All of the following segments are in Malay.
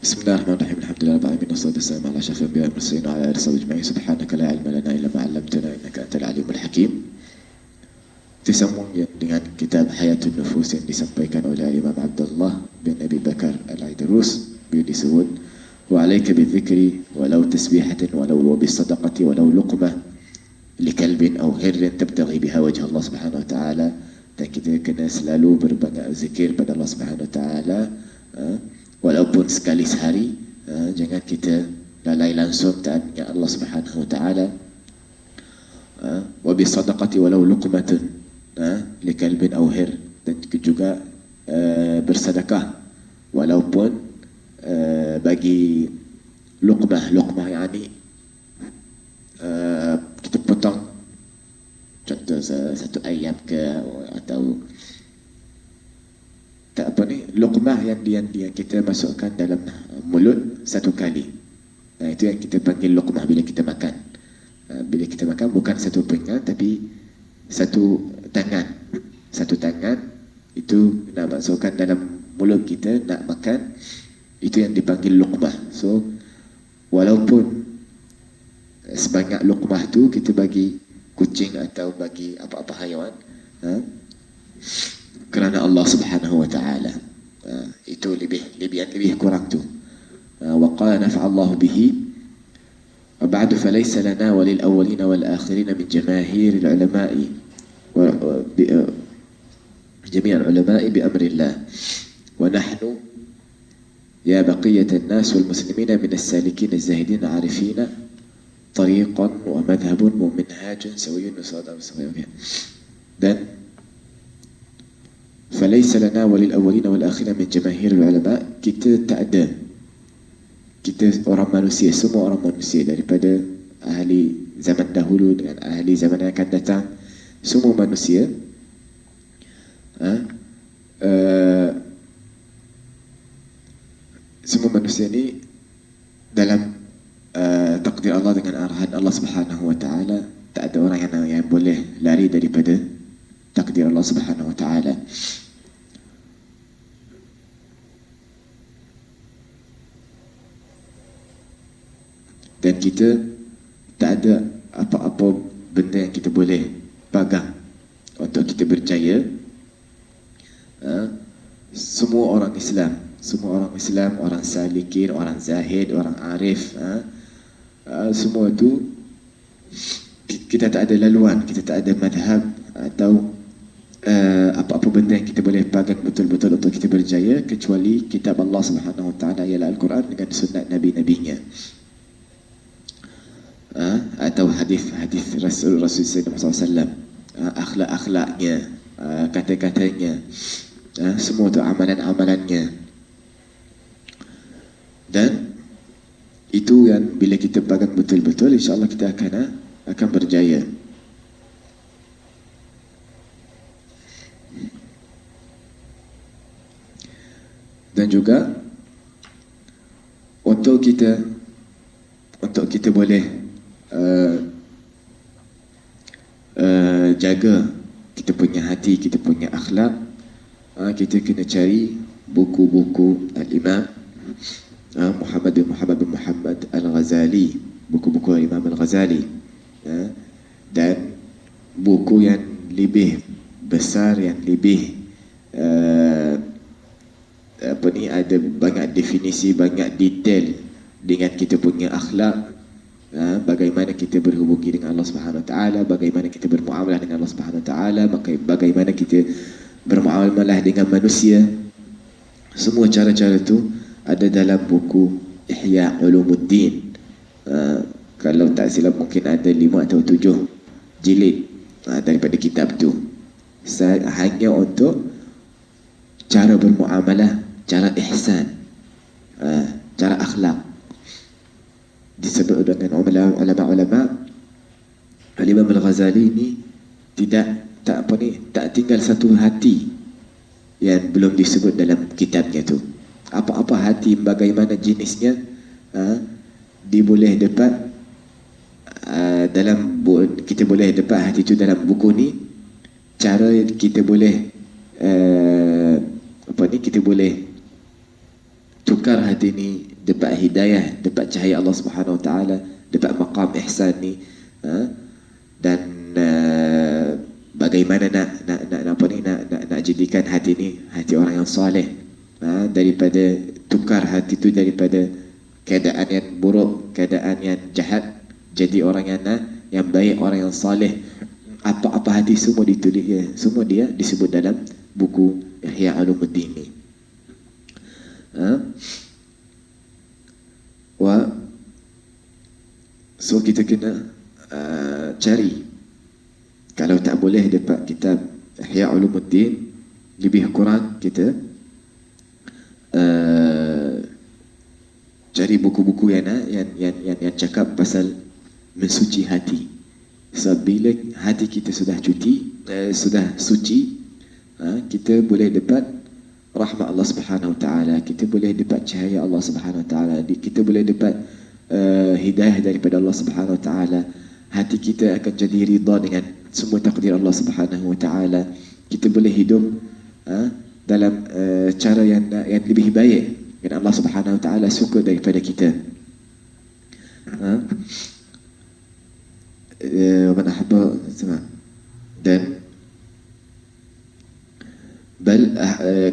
بسم الله الرحمن الرحيم الحمد لله رب العالمين والصلاة والسلام على أشرف الأنبياء والمرسلين وعلى آله وصحبه أجمعين سبحانك لا علم لنا إلا ما علمتنا إنك أنت العليم الحكيم. Disambung dengan kitab Hayatul Nufus yang disampaikan oleh Imam Abdullah bin Abi Bakar Al-Aidrus. Beliau disebut wa alayka bidzikri walau tasbihatan walau bisadaqati walau luqmah likalbin aw hirrin tabtaghi biha wajh Allah Subhanahu wa taala. Dan kita kena selalu berbanyak zikir pada Allah Subhanahu wa taala, walaupun sekali sehari. Jangan kita lalai langsung taat dengan Allah Subhanahu wa taala. Wa bisadaqati walau luqmatun likalbin aw hir, dan juga bersedekah walaupun bagi luqmah yani kita potong contoh satu ayam ke, atau tak apa ni, luqmah yang kita masukkan dalam mulut satu kali. Itu yang kita panggil luqmah bila kita makan. Bila kita makan bukan satu pinggan tapi satu tangan itu nak masukkan dalam mulut kita, nak makan, itu yang dipanggil luqmah. So walaupun sebanyak luqmah tu kita bagi kucing atau bagi apa-apa haiwan, kerana Allah Subhanahu wa taala, itu lebih kurang tu. Wa qala nafa'allahu bihi وبعد فليس لنا وللأولين والآخرين من جماهير العلماء جميع العلماء بأمر الله ونحن يا بقية الناس والمسلمين من السالكين الزاهدين عارفين طريقا ومذهب ومنهاج سوي وصادق وسوي. Dan فليس لنا وللأولين والآخرين من جماهير العلماء, kita tak ada, kita orang manusia, semua orang manusia, daripada ahli zaman dahulu dengan ahli zaman yang akan datang, semua manusia semua manusia ni dalam takdir Allah dengan arahan Allah Subhanahu wa taala. Tak ada orang yang boleh lari daripada takdir Allah Subhanahu wa taala. Dan kita tak ada apa-apa benda yang kita boleh pegang untuk kita berjaya. Semua orang Islam, orang salikin, orang zahid, orang arif, semua itu kita tak ada laluan, kita tak ada madhab atau apa-apa benda yang kita boleh pegang betul-betul untuk kita berjaya, kecuali kitab Allah Subhanahu wa taala ialah Al-Quran dengan sunat nabi-nabinya, atau hadis Rasul Sayyidina SAW, akhlak-akhlaknya, kata-katanya, semua itu amalan-amalannya. Dan itu yang bila kita pegang betul-betul, insya-Allah kita akan berjaya. Dan juga untuk kita boleh jaga kita punya hati, kita punya akhlak, kita kena cari buku-buku Al-Imam Muhammad bin Muhammad Al-Ghazali, buku-buku Imam Al-Ghazali, dan buku yang lebih besar, yang lebih ada banyak definisi, banyak detail dengan kita punya akhlak, bagaimana kita berhubungi dengan Allah Subhanahu wa taala, bagaimana kita bermuamalah dengan Allah Subhanahu wa taala, bagaimana kita bermuamalah dengan manusia. Semua cara-cara itu ada dalam buku Ihya Ulumuddin. Kalau tak silap mungkin ada 5 atau 7 jilid daripada kitab tu, hanya untuk cara bermuamalah, cara ihsan, cara akhlak. Disebut dengan ulama-ulama, Al-Imam Al-Ghazali ni tak tinggal satu hati yang belum disebut dalam kitabnya tu. Apa-apa hati, bagaimana jenisnya, dia boleh dapat kita boleh dapat hati itu dalam buku ni. Cara kita boleh kita boleh tukar hati ni dapat hidayah, dapat cahaya Allah Subhanahu Wa Taala, dapat maqam ihsan ni, dan bagaimana nak jadikan hati ni hati orang yang soleh, daripada tukar hati tu daripada keadaan yang buruk, keadaan yang jahat, jadi orang yang baik, orang yang soleh. Apa-apa hati semua ditulis ya, semua dia disebut dalam buku Ihya Ulumuddin ni. So kita kena cari. Kalau tak boleh dapat kitab Ihya Ulumuddin, lebih kurang kita cari buku-buku yang cakap pasal mensuci hati. Sebab bila hati kita sudah suci, kita boleh dapat rahmat Allah Subhanahu Wa Taala, kita boleh dapat cahaya Allah Subhanahu Wa Taala, kita boleh dapat hidayah daripada Allah Subhanahu Wa Taala. Hati kita akan jadi ridha dengan semua takdir Allah Subhanahu Wa Taala. Kita boleh hidup dalam cara yang lebih baik, dan Allah Subhanahu Wa Taala suka daripada kita. Mana haba sama. Dan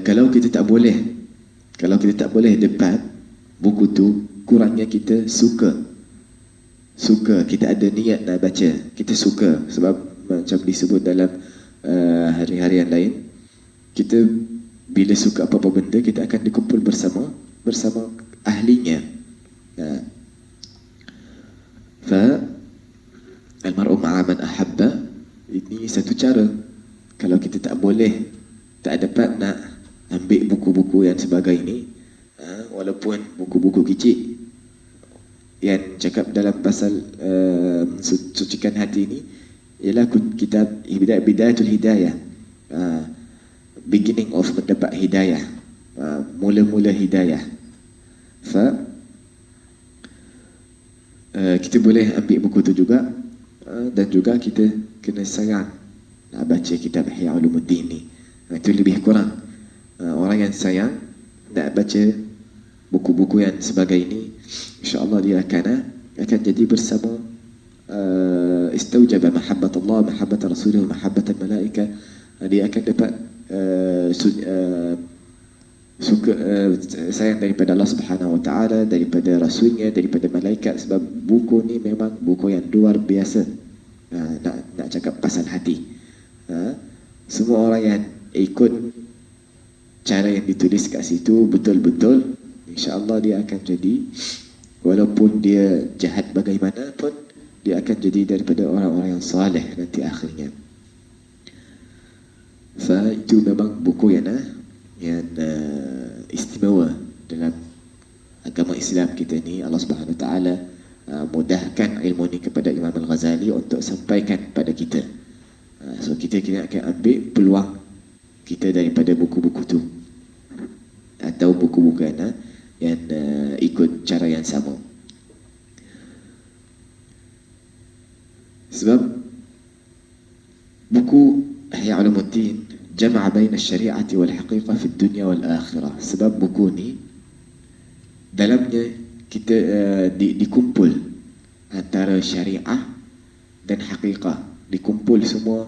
kalau kita tak boleh dapat buku tu, kurangnya kita suka, kita ada niat nak baca, kita suka. Sebab macam disebut dalam hari-hari yang lain, kita bila suka apa-apa benda, kita akan dikumpul bersama ahlinya. Al-mar'u ma'a man ahabba, ini satu cara. Kalau kita tak dapat nak ambil buku-buku yang sebagai ini, walaupun buku-buku kecil yang cakap dalam pasal sucikan hati ini, ialah kitab Bidayatul Hidayah, beginning of mendapat hidayah, mula-mula hidayah. Kita boleh ambil buku tu juga, dan juga kita kena sayang nak baca kitab Ihya Ulumuddin ni. Itu lebih kurang. Orang yang sayang nak baca buku-buku yang sebagai ini, insya-Allah dia akan jadi bersama istaujaba mahabbat Allah, mahabbat Rasulullah, mahabbat al-malaika. Dia akan dapat suka sayang daripada Allah Subhanahu Wa Taala, daripada Rasulnya, daripada malaikat. Sebab buku ni memang buku yang luar biasa. Nak cakap pasal hati, semua orang yang ikut cara yang ditulis kat situ betul-betul, insya-Allah dia akan jadi, walaupun dia jahat bagaimanapun, dia akan jadi daripada orang-orang yang saleh nanti akhirnya. Itu memang buku yang istimewa dalam agama Islam kita ni. Allah Subhanahu Wa Taala mudahkan ilmu ni kepada Imam Al-Ghazali untuk sampaikan pada kita. So kita akan ambil peluang kita daripada buku-buku tu, atau buku-buku yang ikut cara yang sama. Sebab buku Ihya Ulumuddin jama'a baina syari'ati wal haqiqah fi dunya wal akhirah. Sebab buku ni dalamnya kita dikumpul antara syariah dan haqiqah, dikumpul semua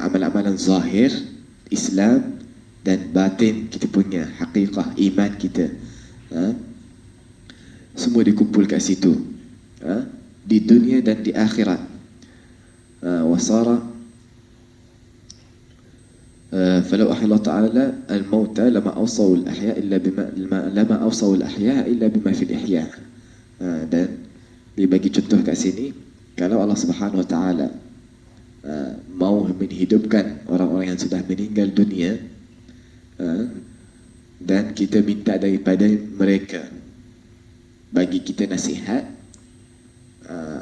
amalan-amalan zahir Islam dan batin kita punya haqiqah iman kita, semua dikumpul kat situ, di dunia dan di akhirat. Wasara فلو أحيا الله تعالى الموتى لما أوصوا الأحياء إلا بما في الإحياء. Dan dibagi contoh kat sini, kalau Allah Subhanahu Wa Taala mau menghidupkan orang-orang yang sudah meninggal dunia, dan kita minta daripada mereka bagi kita nasihat,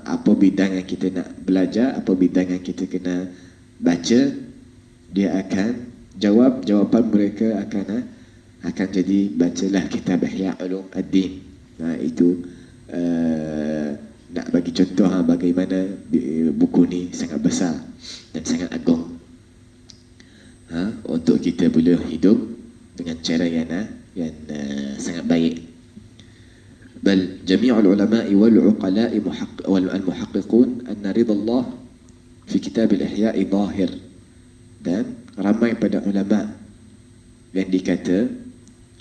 apa bidang yang kita nak belajar, apa bidang yang kita kena baca, dia akan jawapan mereka akan jadi bacalah kitab Ihya Ulumuddin. Itu nak bagi contoh bagaimana buku ni sangat besar dan sangat agung, untuk kita boleh hidup dengan cara yang sangat baik. Bal jami'ul ulama'i wal 'uqala'i wal muhaqqiqun anna ridha Allah fi kitab al-ihya'i zahir. Dan ramai pada ulama yang dikata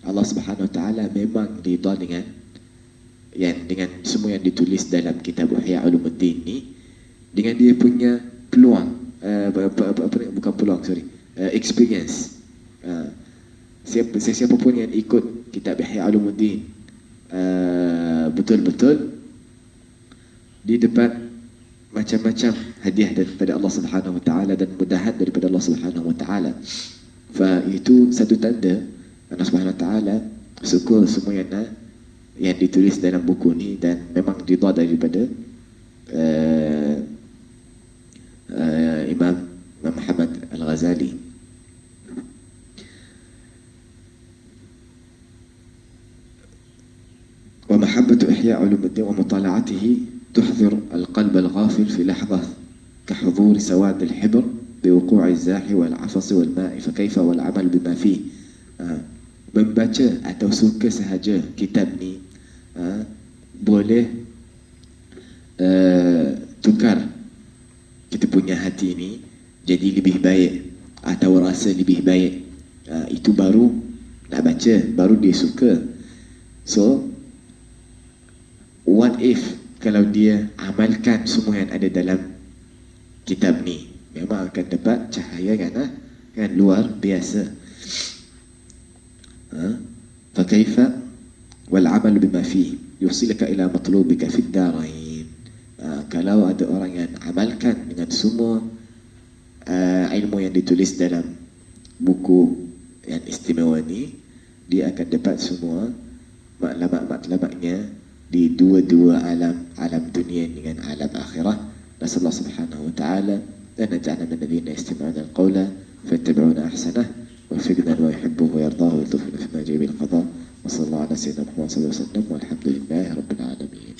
Allah Subhanahu wa taala memang ridha dengan semua yang ditulis dalam kitab Ihya Ulumuddin ni, dengan dia punya peluang bukan peluang, experience. Siapa pun yang ikut kitab Ihya Ulumuddin betul-betul, dia dapat macam-macam hadiah daripada Allah Subhanahu wa taala dan mudahan daripada Allah Subhanahu wa taala. Itu satu tanda Allah Subhanahu wa taala suka semua yang ditulis dalam buku ni, dan memang ridha daripada Imam Muhammad Al-Ghazali. Wa mahabbatu ihya' ulumuddin wa mutala'atihi تحضر القلب الغافل في لحظة كحضور سواد الحبر بوقوع الزاح والعفص والماء فكيف والعمل بما فيه. Membaca atau suka sahaja kitab ni boleh tukar kita punya hati ni jadi lebih baik atau rasa lebih baik. Itu baru nak baca, baru dia suka. So what if kalau dia amalkan semua yang ada dalam kitab ni, memang akan dapat cahaya kan luar biasa. فكيف والعمل بما فيه يوصلك إلى مطلوبك في الدارين. Kalau ada orang yang amalkan dengan semua ilmu yang ditulis dalam buku yang istimewa ni, dia akan dapat semua matlamat-matlamatnya di dua-dua alam dunia dengan alam akhirah. Nasallahu subhanahu wa ta'ala an naj'alna min alladhina yastami'una al-qawla fayattabi'una ahsanah wa yuwaffiqna wa yuhibbuhu wa yardahu wa yaltufu fima ja'a bil qada. Wa sallallahu ala sayyidina Muhammad sallallahu alaihi wasallam walhamdulillahi rabbil alamin.